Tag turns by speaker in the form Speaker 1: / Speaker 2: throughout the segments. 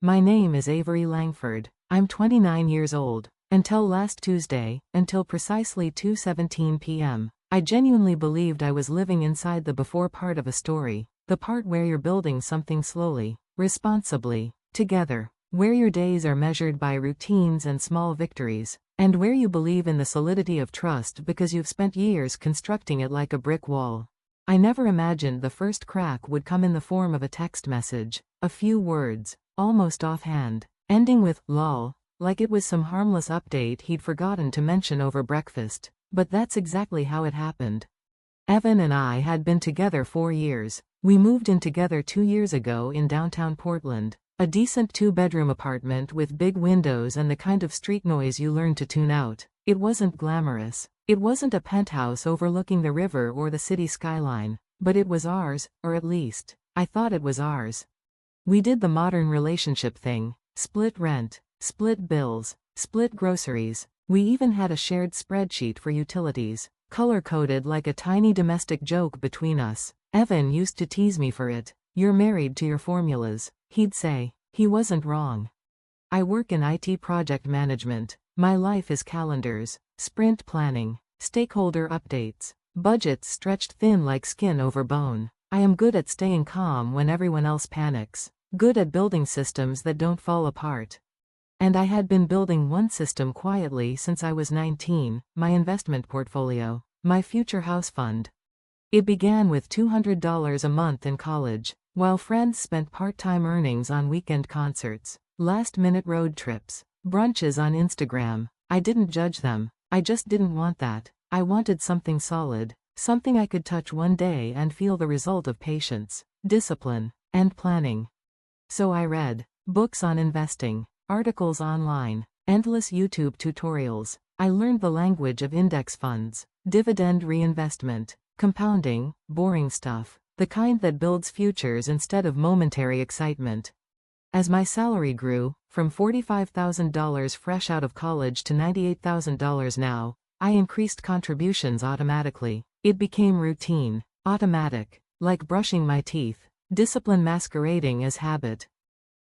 Speaker 1: My name is Avery Langford. I'm 29 years old. Until last Tuesday, until precisely 2:17 p.m., I genuinely believed I was living inside the before part of a story, the part where you're building something slowly, responsibly, together, where your days are measured by routines and small victories, and where you believe in the solidity of trust because you've spent years constructing it like a brick wall. I never imagined the first crack would come in the form of a text message, a few words, almost offhand, ending with "lol," like it was some harmless update he'd forgotten to mention over breakfast. But that's exactly how it happened. Evan and I had been together 4 years. We moved in together 2 years ago in downtown Portland, a decent 2-bedroom apartment with big windows and the kind of street noise you learn to tune out. It wasn't glamorous. It wasn't a penthouse overlooking the river or the city skyline, but it was ours, or at least, I thought it was ours. We did the modern relationship thing: split rent, split bills, split groceries. We even had a shared spreadsheet for utilities, color-coded like a tiny domestic joke between us. Evan used to tease me for it. "You're married to your formulas," he'd say. He wasn't wrong. I work in IT project management. My life is calendars, sprint planning, stakeholder updates, budgets stretched thin like skin over bone. I am good at staying calm when everyone else panics, good at building systems that don't fall apart. And I had been building one system quietly since I was 19, my investment portfolio, my future house fund. It began with $200 a month in college, while friends spent part-time earnings on weekend concerts, last-minute road trips, brunches on Instagram. I didn't judge them. I just didn't want that. I wanted something solid, something I could touch one day and feel the result of patience, discipline, and planning. So I read books on investing, articles online, endless YouTube tutorials. I learned the language of index funds, dividend reinvestment, compounding, boring stuff, the kind that builds futures instead of momentary excitement. As my salary grew, from $45,000 fresh out of college to $98,000 now, I increased contributions automatically. It became routine, automatic, like brushing my teeth, discipline masquerading as habit.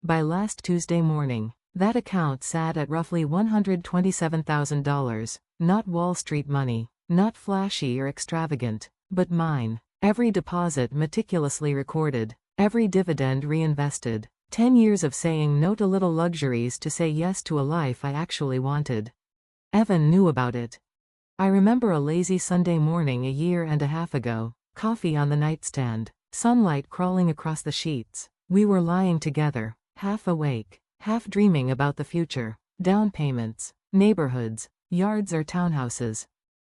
Speaker 1: By last Tuesday morning, that account sat at roughly $127,000, not Wall Street money, not flashy or extravagant, but mine. Every deposit meticulously recorded, every dividend reinvested. 10 years of saying no to little luxuries to say yes to a life I actually wanted. Evan knew about it. I remember a lazy Sunday morning a year and a half ago, coffee on the nightstand, sunlight crawling across the sheets. We were lying together, half awake, half dreaming about the future, down payments, neighborhoods, yards or townhouses.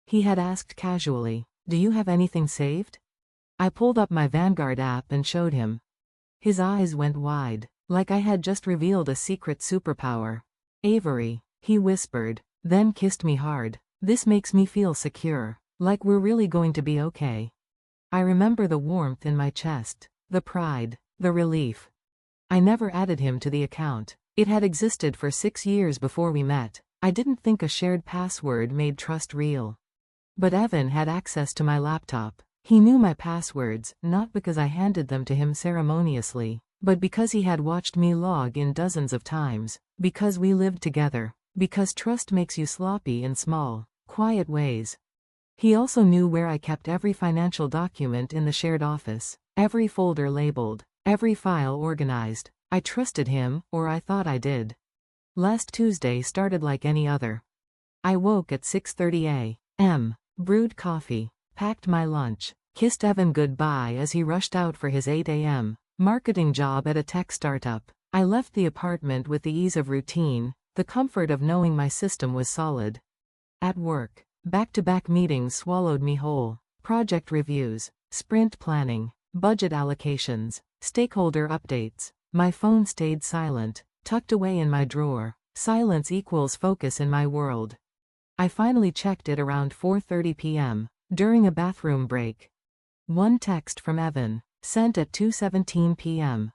Speaker 1: He had asked casually, "Do you have anything saved?" I pulled up my Vanguard app and showed him. His eyes went wide, like I had just revealed a secret superpower. "Avery," he whispered, then kissed me hard. "This makes me feel secure, like we're really going to be okay." I remember the warmth in my chest, the pride, the relief. I never added him to the account. It had existed for 6 years before we met. I didn't think a shared password made trust real. But Evan had access to my laptop. He knew my passwords, not because I handed them to him ceremoniously, but because he had watched me log in dozens of times, because we lived together, because trust makes you sloppy in small, quiet ways. He also knew where I kept every financial document in the shared office, every folder labeled, every file organized. I trusted him, or I thought I did. Last Tuesday started like any other. I woke at 6:30 a.m., brewed coffee, packed my lunch, kissed Evan goodbye as he rushed out for his 8 a.m. marketing job at a tech startup. I left the apartment with the ease of routine, the comfort of knowing my system was solid. At work, back-to-back meetings swallowed me whole. Project reviews, sprint planning, budget allocations, stakeholder updates. My phone stayed silent, tucked away in my drawer. Silence equals focus in my world. I finally checked it around 4:30 p.m., during a bathroom break. One text from Evan, sent at 2:17 p.m.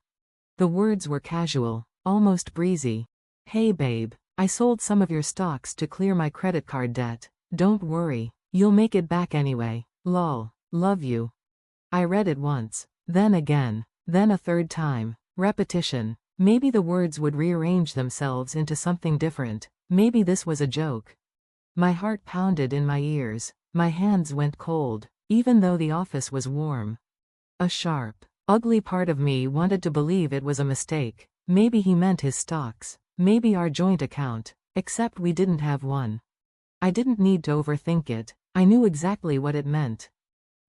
Speaker 1: The words were casual, almost breezy. "Hey babe, I sold some of your stocks to clear my credit card debt. Don't worry, you'll make it back anyway. Lol, love you." I read it once, then again, then a third time. Repetition, Maybe the words would rearrange themselves into something different. Maybe this was a joke. My heart pounded in my ears. My hands went cold, even though the office was warm. A sharp, ugly part of me wanted to believe it was a mistake. Maybe he meant his stocks. Maybe our joint account. Except we didn't have one. I didn't need to overthink it. I knew exactly what it meant.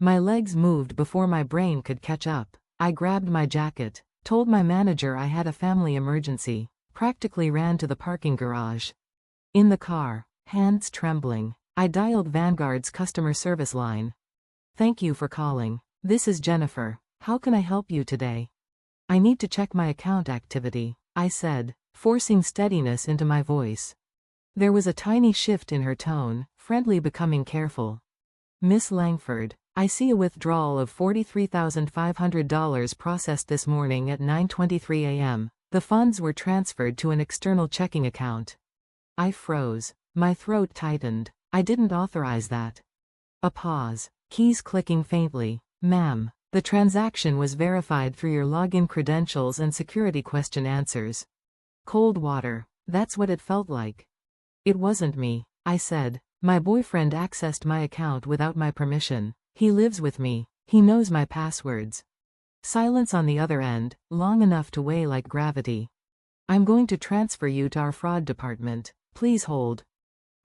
Speaker 1: My legs moved before my brain could catch up. I grabbed my jacket, told my manager I had a family emergency, practically ran to the parking garage. In the car, hands trembling, I dialed Vanguard's customer service line. "Thank you for calling. This is Jennifer. How can I help you today?" "I need to check my account activity," I said, forcing steadiness into my voice. There was a tiny shift in her tone, friendly becoming careful. "Miss Langford, I see a withdrawal of $43,500 processed this morning at 9:23 a.m. The funds were transferred to an external checking account." I froze. My throat tightened. I didn't authorize that. A pause. Keys clicking faintly. "Ma'am, the transaction was verified through your login credentials and security question answers." Cold water. That's what it felt like. "It wasn't me," I said. "My boyfriend accessed my account without my permission. He lives with me. He knows my passwords." Silence on the other end, long enough to weigh like gravity. "I'm going to transfer you to our fraud department. Please hold."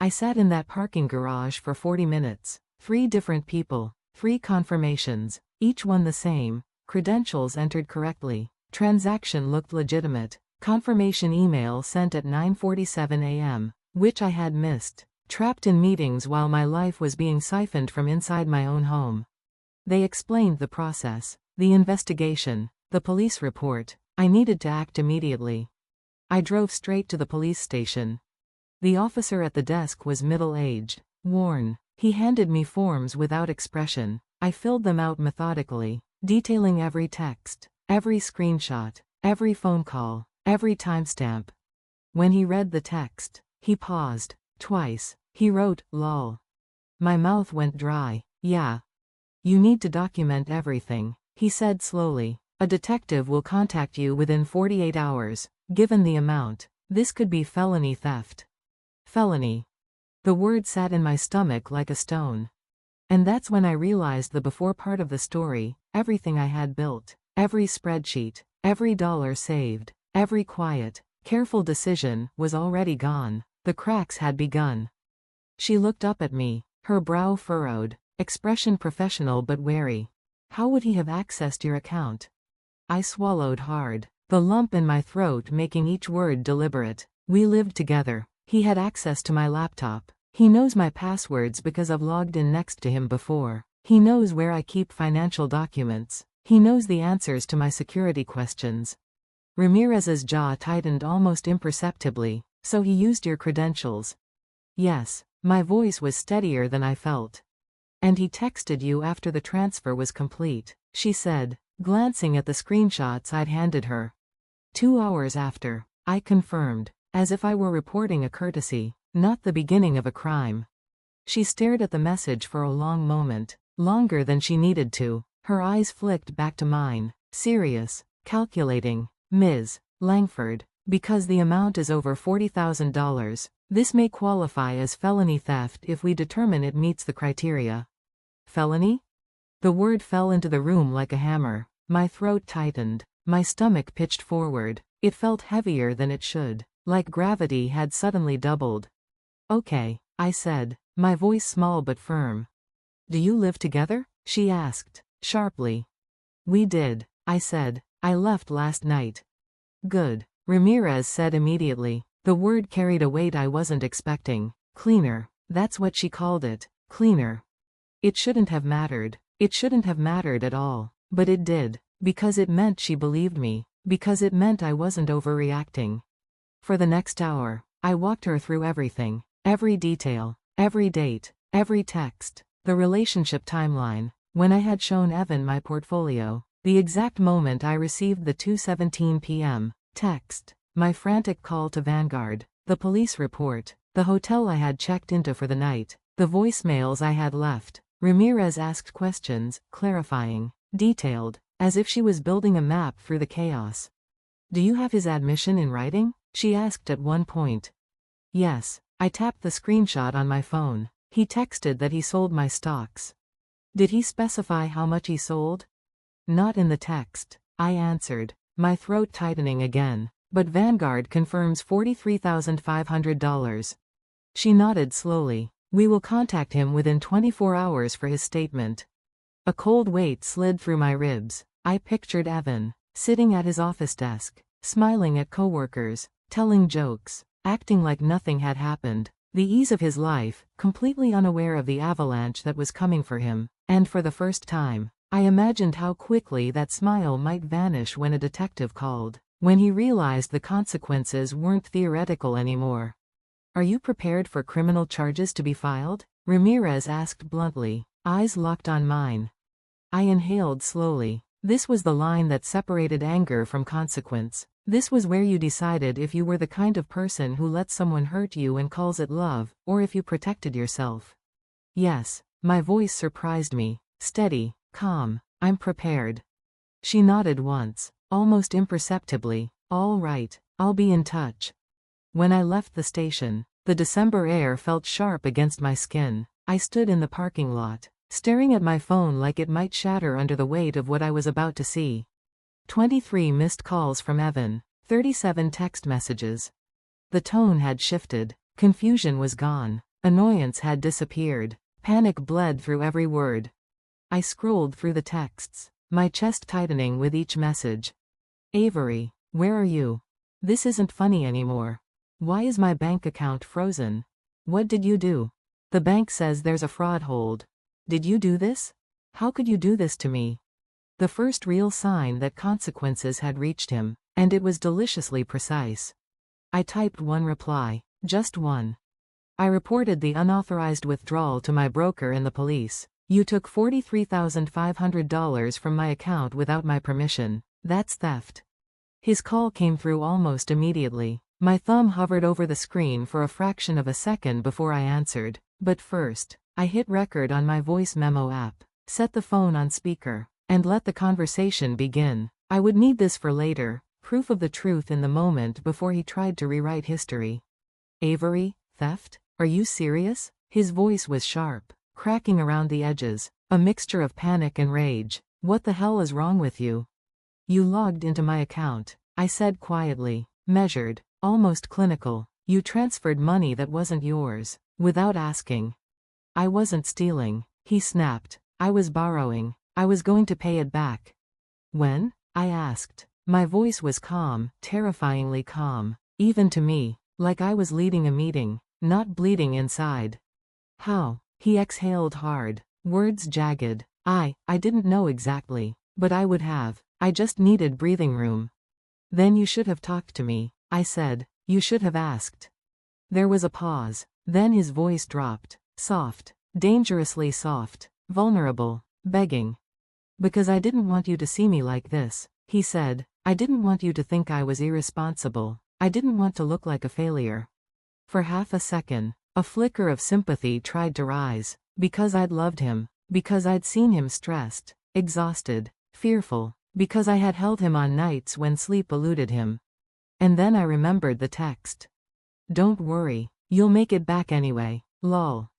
Speaker 1: I sat in that parking garage for 40 minutes. 3 different people, 3 confirmations, each one the same. Credentials entered correctly. Transaction looked legitimate. Confirmation email sent at 9:47 a.m., which I had missed. Trapped in meetings while my life was being siphoned from inside my own home. They explained the process, the investigation, the police report. I needed to act immediately. I drove straight to the police station. The officer at the desk was middle-aged, worn. He handed me forms without expression. I filled them out methodically, detailing every text, every screenshot, every phone call, every timestamp. When he read the text, he paused. Twice. He wrote, "Lol." My mouth went dry. "Yeah. You need to document everything," he said slowly. "A detective will contact you within 48 hours. Given the amount, this could be felony theft." Felony. The word sat in my stomach like a stone. And that's when I realized the before part of the story, everything I had built, every spreadsheet, every dollar saved, every quiet, careful decision, was already gone. The cracks had begun. She looked up at me, her brow furrowed, expression professional but wary. "How would he have accessed your account?" I swallowed hard, the lump in my throat making each word deliberate. "We lived together. He had access to my laptop. He knows my passwords because I've logged in next to him before. He knows where I keep financial documents. He knows the answers to my security questions." Ramirez's jaw tightened almost imperceptibly. "So he used your credentials?" "Yes." My voice was steadier than I felt. "And he texted you after the transfer was complete," she said, glancing at the screenshots I'd handed her. 2 hours after, I confirmed, as if I were reporting a courtesy, not the beginning of a crime. She stared at the message for a long moment, longer than she needed to. Her eyes flicked back to mine, serious, calculating. "Ms. Langford, because the amount is over $40,000, this may qualify as felony theft if we determine it meets the criteria." "Felony?" The word fell into the room like a hammer. My throat tightened. My stomach pitched forward. It felt heavier than it should, like gravity had suddenly doubled. "Okay," I said, my voice small but firm. "Do you live together?" she asked, sharply. "We did," I said. "I left last night." "Good," Ramirez said immediately. The word carried a weight I wasn't expecting. "Cleaner." That's what she called it. Cleaner. It shouldn't have mattered. It shouldn't have mattered at all. But it did. Because it meant she believed me. Because it meant I wasn't overreacting. For the next hour, I walked her through everything. Every detail. Every date. Every text. The relationship timeline. When I had shown Evan my portfolio. The exact moment I received the 2:17 p.m. text. My frantic call to Vanguard. The police report. The hotel I had checked into for the night. The voicemails I had left. Ramirez asked questions, clarifying, detailed, as if she was building a map through the chaos. Do you have his admission in writing? She asked at one point. Yes. I tapped the screenshot on my phone. He texted that he sold my stocks. Did he specify how much he sold? Not in the text, I answered, my throat tightening again. But Vanguard confirms $43,500. She nodded slowly. We will contact him within 24 hours for his statement. A cold weight slid through my ribs. I pictured Evan, sitting at his office desk, smiling at coworkers, telling jokes, acting like nothing had happened. The ease of his life, completely unaware of the avalanche that was coming for him. And for the first time, I imagined how quickly that smile might vanish when a detective called. When he realized the consequences weren't theoretical anymore. Are you prepared for criminal charges to be filed? Ramirez asked bluntly, eyes locked on mine. I inhaled slowly. This was the line that separated anger from consequence. This was where you decided if you were the kind of person who lets someone hurt you and calls it love, or if you protected yourself. Yes, my voice surprised me. Steady, calm, I'm prepared. She nodded once, almost imperceptibly. All right, I'll be in touch. When I left the station, the December air felt sharp against my skin. I stood in the parking lot, staring at my phone like it might shatter under the weight of what I was about to see. 23 missed calls from Evan, 37 text messages. The tone had shifted, confusion was gone, annoyance had disappeared, panic bled through every word. I scrolled through the texts, my chest tightening with each message. Avery, where are you? This isn't funny anymore. Why is my bank account frozen? What did you do? The bank says there's a fraud hold. Did you do this? How could you do this to me? The first real sign that consequences had reached him, and it was deliciously precise. I typed one reply, just one. I reported the unauthorized withdrawal to my broker and the police. You took $43,500 from my account without my permission. That's theft. His call came through almost immediately. My thumb hovered over the screen for a fraction of a second before I answered. But first, I hit record on my voice memo app, set the phone on speaker, and let the conversation begin. I would need this for later, proof of the truth in the moment before he tried to rewrite history. Avery, theft? Are you serious? His voice was sharp, cracking around the edges, a mixture of panic and rage. What the hell is wrong with you? You logged into my account, I said quietly, measured, almost clinical. You transferred money that wasn't yours, without asking. I wasn't stealing, he snapped. I was borrowing. I was going to pay it back. When? I asked. My voice was calm, terrifyingly calm, even to me, like I was leading a meeting, not bleeding inside. How? He exhaled hard, words jagged. I didn't know exactly, but I would have. I just needed breathing room. Then you should have talked to me, I said. You should have asked. There was a pause. Then his voice dropped, soft, dangerously soft, vulnerable, begging. Because I didn't want you to see me like this, he said. I didn't want you to think I was irresponsible. I didn't want to look like a failure. For half a second, a flicker of sympathy tried to rise. Because I'd loved him. Because I'd seen him stressed, exhausted, fearful. Because I had held him on nights when sleep eluded him. And then I remembered the text. Don't worry, you'll make it back anyway, lol.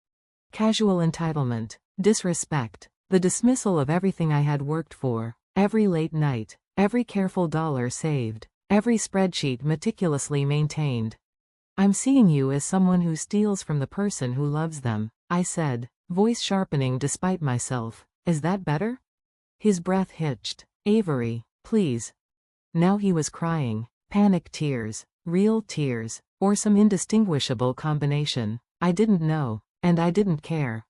Speaker 1: Casual entitlement, disrespect, the dismissal of everything I had worked for, every late night, every careful dollar saved, every spreadsheet meticulously maintained. I'm seeing you as someone who steals from the person who loves them, I said, voice sharpening despite myself. Is that better? His breath hitched. Avery, please. Now he was crying, panic tears, real tears, or some indistinguishable combination. I didn't know, and I didn't care.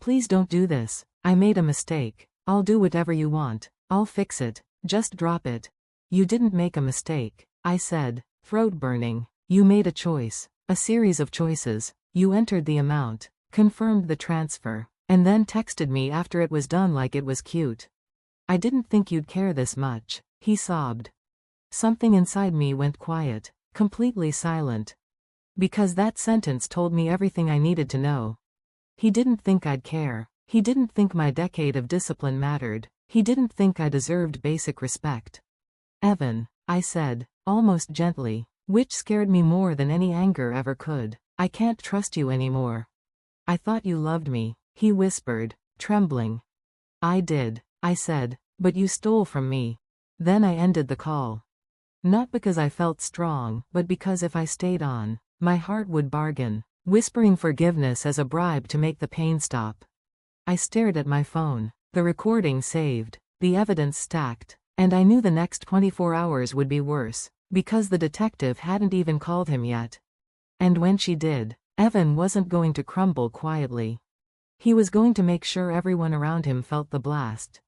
Speaker 1: Please don't do this. I made a mistake. I'll do whatever you want. I'll fix it. Just drop it. You didn't make a mistake, I said, throat burning. You made a choice, a series of choices. You entered the amount, confirmed the transfer, and then texted me after it was done like it was cute. I didn't think you'd care this much, he sobbed. Something inside me went quiet, completely silent. Because that sentence told me everything I needed to know. He didn't think I'd care. He didn't think my decade of discipline mattered. He didn't think I deserved basic respect. Evan, I said, almost gently, which scared me more than any anger ever could. I can't trust you anymore. I thought you loved me, he whispered, trembling. I did, I said, but you stole from me. Then I ended the call. Not because I felt strong, but because if I stayed on, my heart would bargain, whispering forgiveness as a bribe to make the pain stop. I stared at my phone, the recording saved, the evidence stacked, and I knew the next 24 hours would be worse, because the detective hadn't even called him yet. And when she did, Evan wasn't going to crumble quietly. He was going to make sure everyone around him felt the blast.